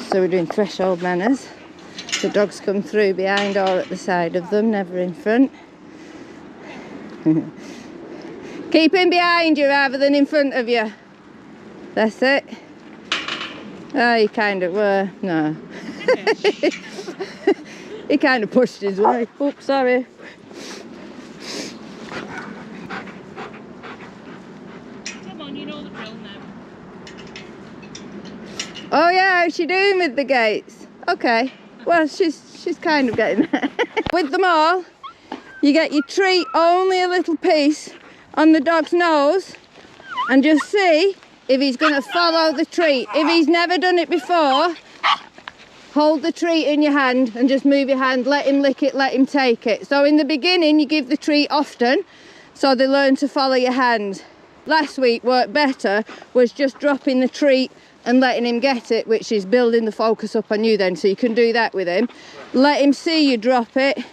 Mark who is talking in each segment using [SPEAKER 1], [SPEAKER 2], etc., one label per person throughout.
[SPEAKER 1] So we're doing threshold manners. The dogs come through behind or at the side of them, never in front. Keep him behind you rather than in front of you. That's it. Oh, he kind of were. No. He kind of pushed his way. Oops, sorry.
[SPEAKER 2] Come on, you know the drill now.
[SPEAKER 1] Oh yeah, how's she doing with the gates? Okay. Well, she's kind of getting there. With them all, you get your treat only a little piece on the dog's nose and just see if he's going to follow the treat. If he's never done it before, hold the treat in your hand and just move your hand, let him lick it, let him take it. So in the beginning you give the treat often so they learn to follow your hand. Last week worked better was just dropping the treat and letting him get it, which is building the focus up on you then, so you can do that with him. Let him see you drop it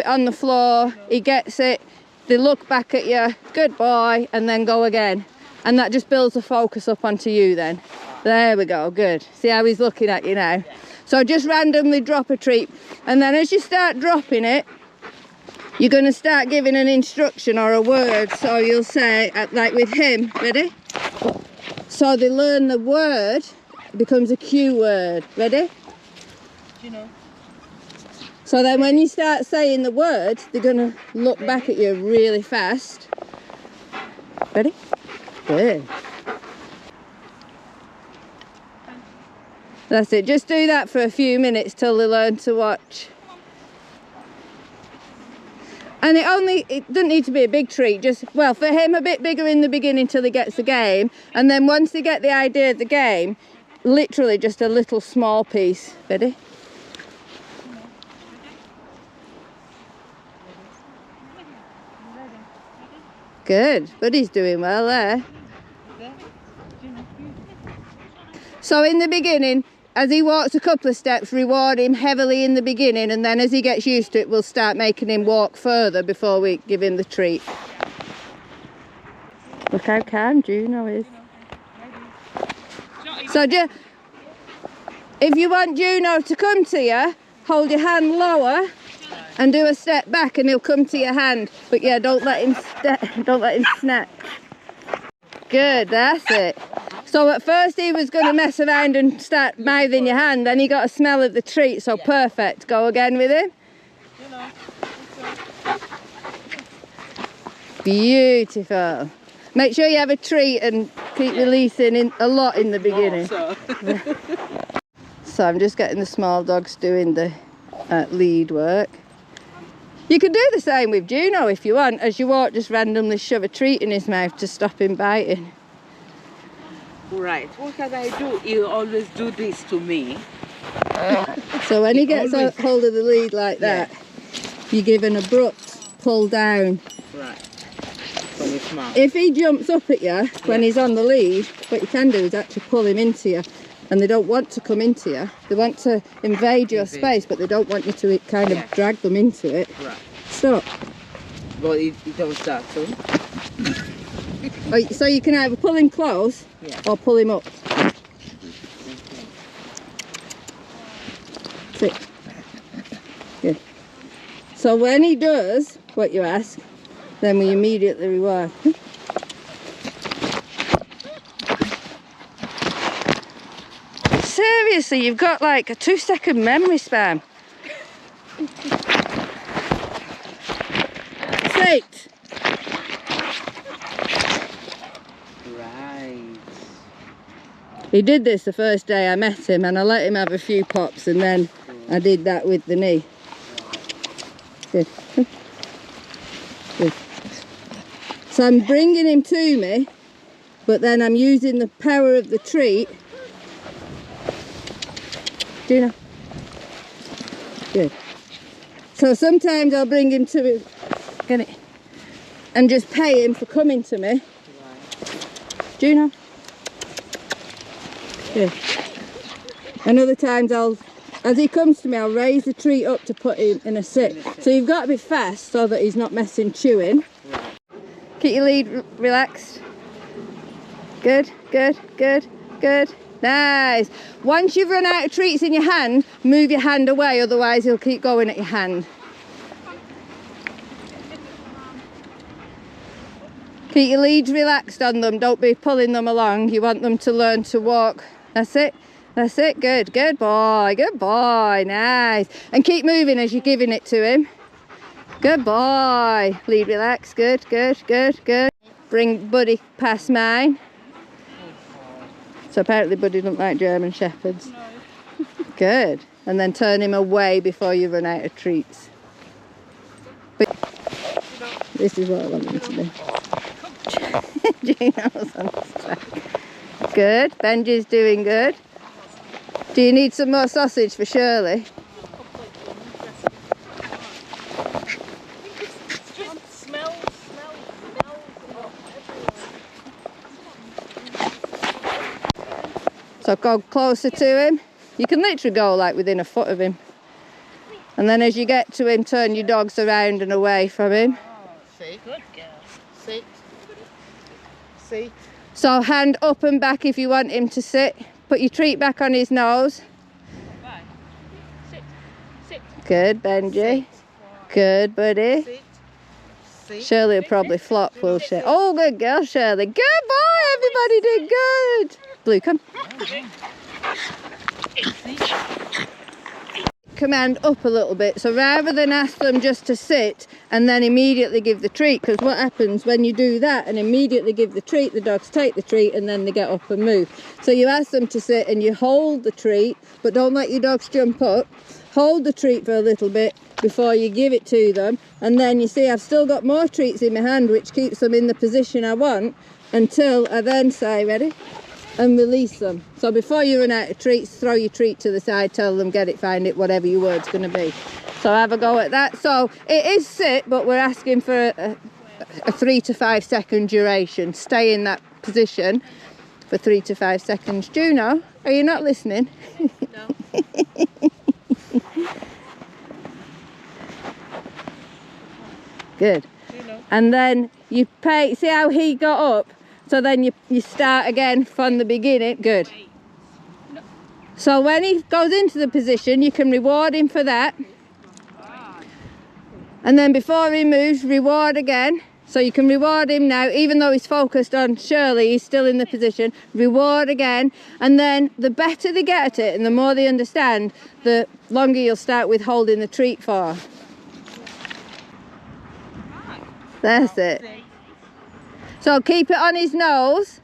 [SPEAKER 1] on the floor, he gets it, they look back at you, good boy, and then go again. And that just builds the focus up onto you then. There we go, good. See how he's looking at you now? So just randomly drop a treat, and then as you start dropping it, you're going to start giving an instruction or a word. So you'll say, like with him, ready? So they learn the word, it becomes a cue word. Ready?
[SPEAKER 2] Juno.
[SPEAKER 1] So then when you start saying the word, they're going to look back at you really fast. Ready? Good. That's it. Just do that for a few minutes till they learn to watch. And it doesn't need to be a big treat, just, well, for him a bit bigger in the beginning till he gets the game, and then once they get the idea of the game, literally just a little small piece. Ready? Good, Buddy's doing well there. So in the beginning, as he walks a couple of steps, reward him heavily in the beginning, and then as he gets used to it, we'll start making him walk further before we give him the treat. Look how calm Juno is. So if you want Juno to come to you, hold your hand lower and do a step back and he'll come to your hand. But yeah, don't let him snap. Good, that's it. So at first he was going to mess around and start mouthing your hand, then he got a smell of the treat, so perfect. Go again with him. Beautiful. Make sure you have a treat and keep releasing a lot in the beginning. So I'm just getting the small dogs doing the lead work. You can do the same with Juno if you want. As you walk, just randomly shove a treat in his mouth to stop him biting.
[SPEAKER 2] Right, what can I do? You always do this to me.
[SPEAKER 1] So when he gets hold of the lead like that, you give an abrupt pull down.
[SPEAKER 2] Right. From his mouth.
[SPEAKER 1] If he jumps up at you when he's on the lead, what you can do is actually pull him into you. And they don't want to come into you. They want to invade your space, but they don't want you to kind of drag them into it.
[SPEAKER 2] Right.
[SPEAKER 1] Stop.
[SPEAKER 2] But it don't start soon.
[SPEAKER 1] So you can either pull him close or pull him up. Sit. Good. So when he does what you ask, then we immediately reward. Seriously, you've got like a 2-second memory span. Sit.
[SPEAKER 2] Right.
[SPEAKER 1] He did this the first day I met him, and I let him have a few pops, and then I did that with the knee. Good. Good. So I'm bringing him to me, but then I'm using the power of the treat. Juno. Good. So sometimes I'll bring him to me, get it, and just pay him for coming to me. Juno. Good. And other times as he comes to me, I'll raise the treat up to put him in a sit. So you've got to be fast so that he's not messing chewing. Keep your lead relaxed. Good, good, good, good. Nice. Once you've run out of treats in your hand, move your hand away, otherwise he'll keep going at your hand. Keep your leads relaxed on them, don't be pulling them along. You want them to learn to walk. That's it. That's it. Good. Good boy. Good boy. Nice. And keep moving as you're giving it to him. Good boy. Lead relax. Good, good, good, good. Bring Buddy past mine. So apparently Buddy doesn't like German Shepherds. No. Good. And then turn him away before you run out of treats. But this is what I want him to do. Juno's on the track. Good. Benji's doing good. Do you need some more sausage for Shirley? So go closer to him. You can literally go like within a foot of him. And then as you get to him, turn your dogs around and away from him.
[SPEAKER 3] See? Good girl. Sit. See?
[SPEAKER 1] So hand up and back if you want him to sit. Put your treat back on his nose.
[SPEAKER 2] Right. Sit. Sit.
[SPEAKER 1] Good, Benji.
[SPEAKER 3] Sit.
[SPEAKER 1] Good, Buddy.
[SPEAKER 3] Sit. Sit.
[SPEAKER 1] Shirley will probably flop, will she? Oh, good girl, Shirley. Good boy, everybody did good. Blue, come. Command up a little bit, so rather than ask them just to sit and then immediately give the treat, because what happens when you do that and immediately give the treat, the dogs take the treat and then they get up and move. So you ask them to sit and you hold the treat, but don't let your dogs jump up. Hold the treat for a little bit before you give it to them, and then you see I've still got more treats in my hand, which keeps them in the position I want, until I then say ready and release them. So before you run out of treats, throw your treat to the side, tell them get it, find it, whatever your word's going to be. So have a go at that. So it is sit, but we're asking for a 3 to 5 second duration. Stay in that position for 3 to 5 seconds. Juno, are you not listening?
[SPEAKER 2] No.
[SPEAKER 1] Good.
[SPEAKER 2] Juno.
[SPEAKER 1] And then you pay, see how he got up? So then you start again from the beginning. Good.
[SPEAKER 2] No.
[SPEAKER 1] So when he goes into the position, you can reward him for that. And then before he moves, reward again. So you can reward him now, even though he's focused on Shirley, he's still in the position. Reward again. And then the better they get at it and the more they understand, the longer you'll start with holding the treat for. That's it. So keep it on his nose.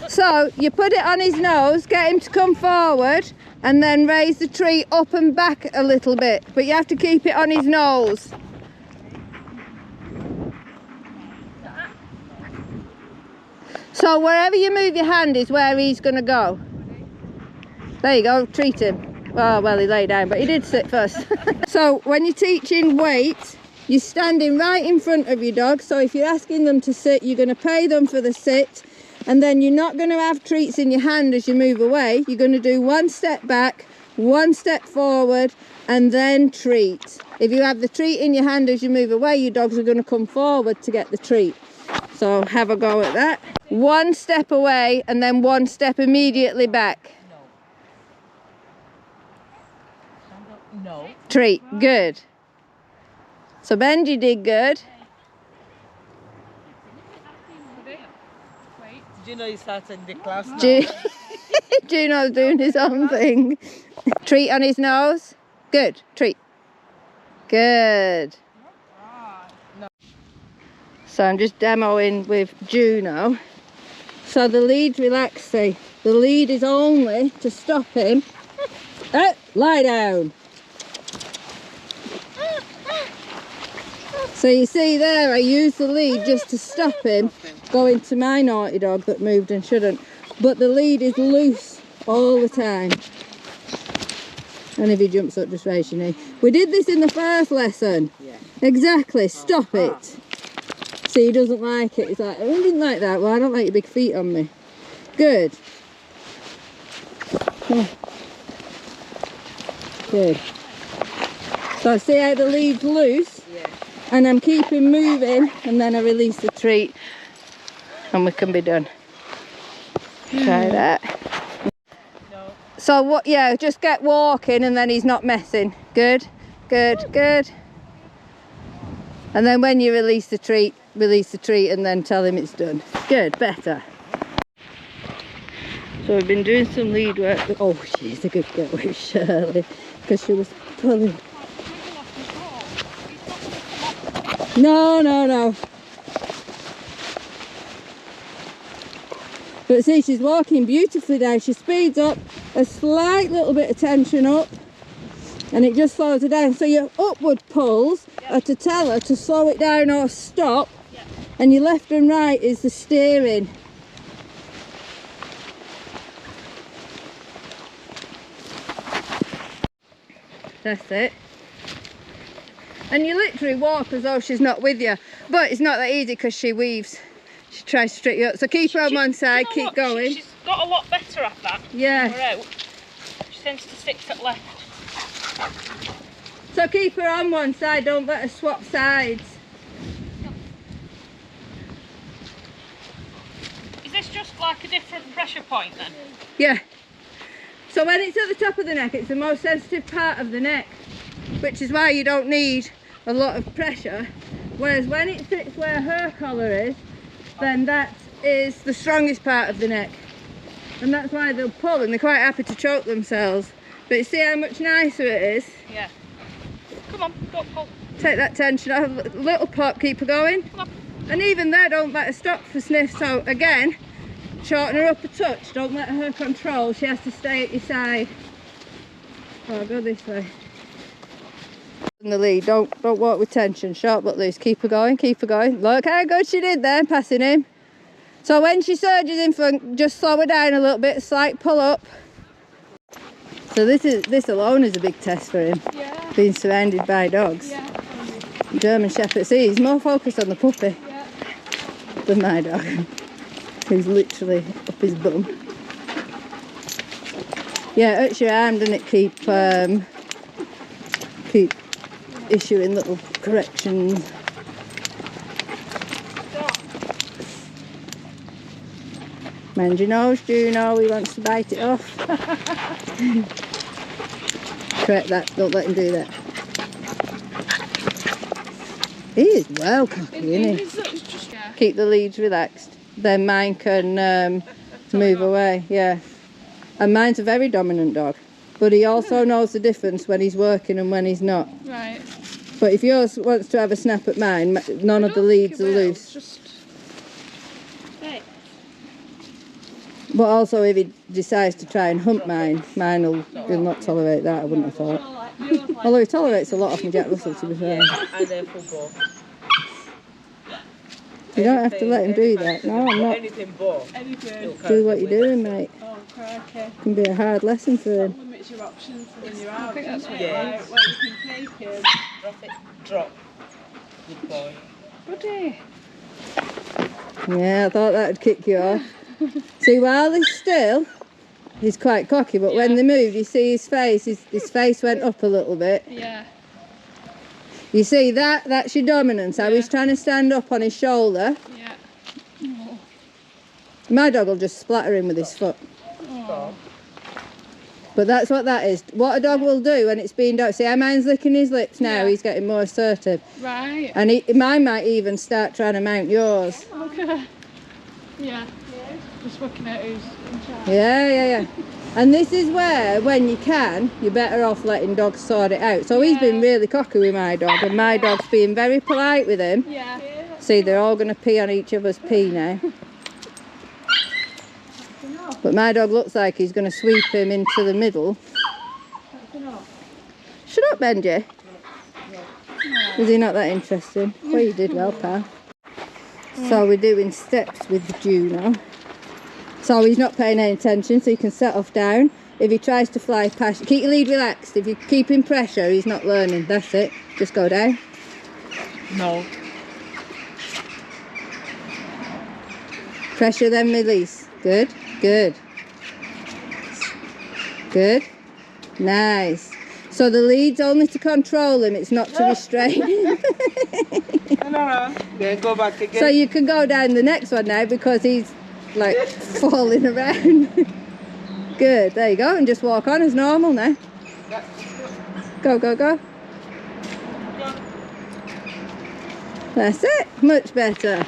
[SPEAKER 1] So you put it on his nose, get him to come forward, and then raise the treat up and back a little bit. But you have to keep it on his nose. So wherever you move your hand is where he's going to go. There you go, treat him. Oh, well, he lay down, but he did sit first. So when you're teaching weight, you're standing right in front of your dog. So if you're asking them to sit, you're going to pay them for the sit. And then you're not going to have treats in your hand as you move away. You're going to do 1 step back, 1 step forward, and then treat. If you have the treat in your hand as you move away, your dogs are going to come forward to get the treat. So have a go at that. 1 step away and then 1 step immediately back.
[SPEAKER 2] No.
[SPEAKER 1] Treat. Good. So Benji did good.
[SPEAKER 3] Juno is starting the class now.
[SPEAKER 1] Juno's doing his own thing. Treat on his nose. Good. Treat. Good. So I'm just demoing with Juno. So the lead, relax, see. The lead is only to stop him. Lie down. So you see there, I used the lead just to stop him going to my naughty dog that moved and shouldn't. But the lead is loose all the time. And if he jumps up, just raise your knee. We did this in the first lesson.
[SPEAKER 3] Yeah.
[SPEAKER 1] Exactly, stop it. See, he doesn't like it. He's like, I didn't like that. Well, I don't like your big feet on me. Good. Come on. Good. So see how the lead's loose?
[SPEAKER 3] Yeah.
[SPEAKER 1] and I'm keeping moving, and then I release the treat and we can be done. Try that.
[SPEAKER 3] No.
[SPEAKER 1] So what, yeah, just get walking and then he's not messing. Good, good, good. And then when you release the treat and then tell him it's done. Good, better. So we've been doing some lead work. Oh, she's a good girl with Shirley, because she was pulling. No, no, no. But see, she's walking beautifully now. She speeds up, a slight little bit of tension up, and it just slows her down. So your upward pulls are to tell her to slow it down or stop, and your left and right is the steering. That's it. And you literally walk as though she's not with you, but it's not that easy because she weaves. She tries to straight you up. So keep her on one side, keep going.
[SPEAKER 4] She's got a lot better at that.
[SPEAKER 1] Yeah.
[SPEAKER 4] She tends to stick to the left.
[SPEAKER 1] So keep her on one side, don't let her swap sides.
[SPEAKER 4] Is this just like a different pressure point then?
[SPEAKER 1] Yeah. So when it's at the top of the neck, it's the most sensitive part of the neck, which is why you don't need a lot of pressure. Whereas when it sits where her collar is, then that is the strongest part of the neck. And that's why they'll pull, and they're quite happy to choke themselves. But you see how much nicer it is?
[SPEAKER 4] Yeah. Come on, go pull.
[SPEAKER 1] Take that tension off, a little pop, keep her going.
[SPEAKER 4] Come on.
[SPEAKER 1] And even there, don't let her stop for sniff. So again, shorten her up a touch, don't let her control, she has to stay at your side. Oh, go this way. In the lead, don't walk with tension, short but loose, keep her going, keep her going. Look how good she did there, passing him. So when she surges in front, just slow her down a little bit, slight pull up. So this alone is a big test for him, being surrounded by dogs. German Shepherd, see, he's more focused on the puppy than my dog. Who's literally up his bum. Yeah, it hurts your arm, doesn't it? Keep issuing little corrections. Mind your nose, Juno, he wants to bite it off. Correct that, don't let him do that. He is well cocky, isn't he? Keep the leads relaxed. Then mine can move away, yeah. And mine's a very dominant dog, but he also knows the difference when he's working and when he's not.
[SPEAKER 4] Right.
[SPEAKER 1] But if yours wants to have a snap at mine, none of the leads are loose. But also if he decides to try and hump mine will not tolerate that, I wouldn't have thought. Although he tolerates a lot off my Jack Russell, to be fair.
[SPEAKER 3] And then football.
[SPEAKER 1] You don't have to let him do that. No, I'm not.
[SPEAKER 3] Anything but.
[SPEAKER 1] Do what you're doing, mate.
[SPEAKER 4] Oh, crikey.
[SPEAKER 1] It can be a hard lesson for him.
[SPEAKER 4] Limits your options when you're out. I think that's
[SPEAKER 3] Yeah.
[SPEAKER 4] where you can take him.
[SPEAKER 3] Drop it. Drop. Good boy.
[SPEAKER 4] Buddy.
[SPEAKER 1] Yeah, I thought that would kick you off. See, while he's still, he's quite cocky, but when they moved, you see his face, his face went up a little bit.
[SPEAKER 4] Yeah.
[SPEAKER 1] You see, that's your dominance. I was trying to stand up on his shoulder.
[SPEAKER 4] Yeah. Oh.
[SPEAKER 1] My dog will just splatter him with his foot.
[SPEAKER 4] Oh.
[SPEAKER 1] But that's what that is. What a dog will do when it's being done. See how mine's licking his lips now, he's getting more assertive.
[SPEAKER 4] Right.
[SPEAKER 1] And mine might even start trying to mount yours.
[SPEAKER 4] Okay. Yeah. Just working out who's in charge.
[SPEAKER 1] Yeah. And this is where, when you can, you're better off letting dogs sort it out. So he's been really cocky with my dog, and my dog's being very polite with him.
[SPEAKER 4] Yeah.
[SPEAKER 1] See, they're all going to pee on each other's pee now. But my dog looks like he's going to sweep him into the middle. Shut up, Benji. Is he not that interesting? Well, you did well, pal. So we're doing steps with Juno. So he's not paying any attention, so you can set off down. If he tries to fly past you, keep your lead relaxed. If you keep him pressure, he's not learning. That's it. Just go down.
[SPEAKER 3] No.
[SPEAKER 1] Pressure, then release. Good, good. Good. Nice. So the lead's only to control him, it's not to restrain him.
[SPEAKER 2] Turn around. Then go back again.
[SPEAKER 1] So you can go down the next one now because he's like falling around. Good, there you go, and just walk on as normal now. Go, go, go. That's it, much better.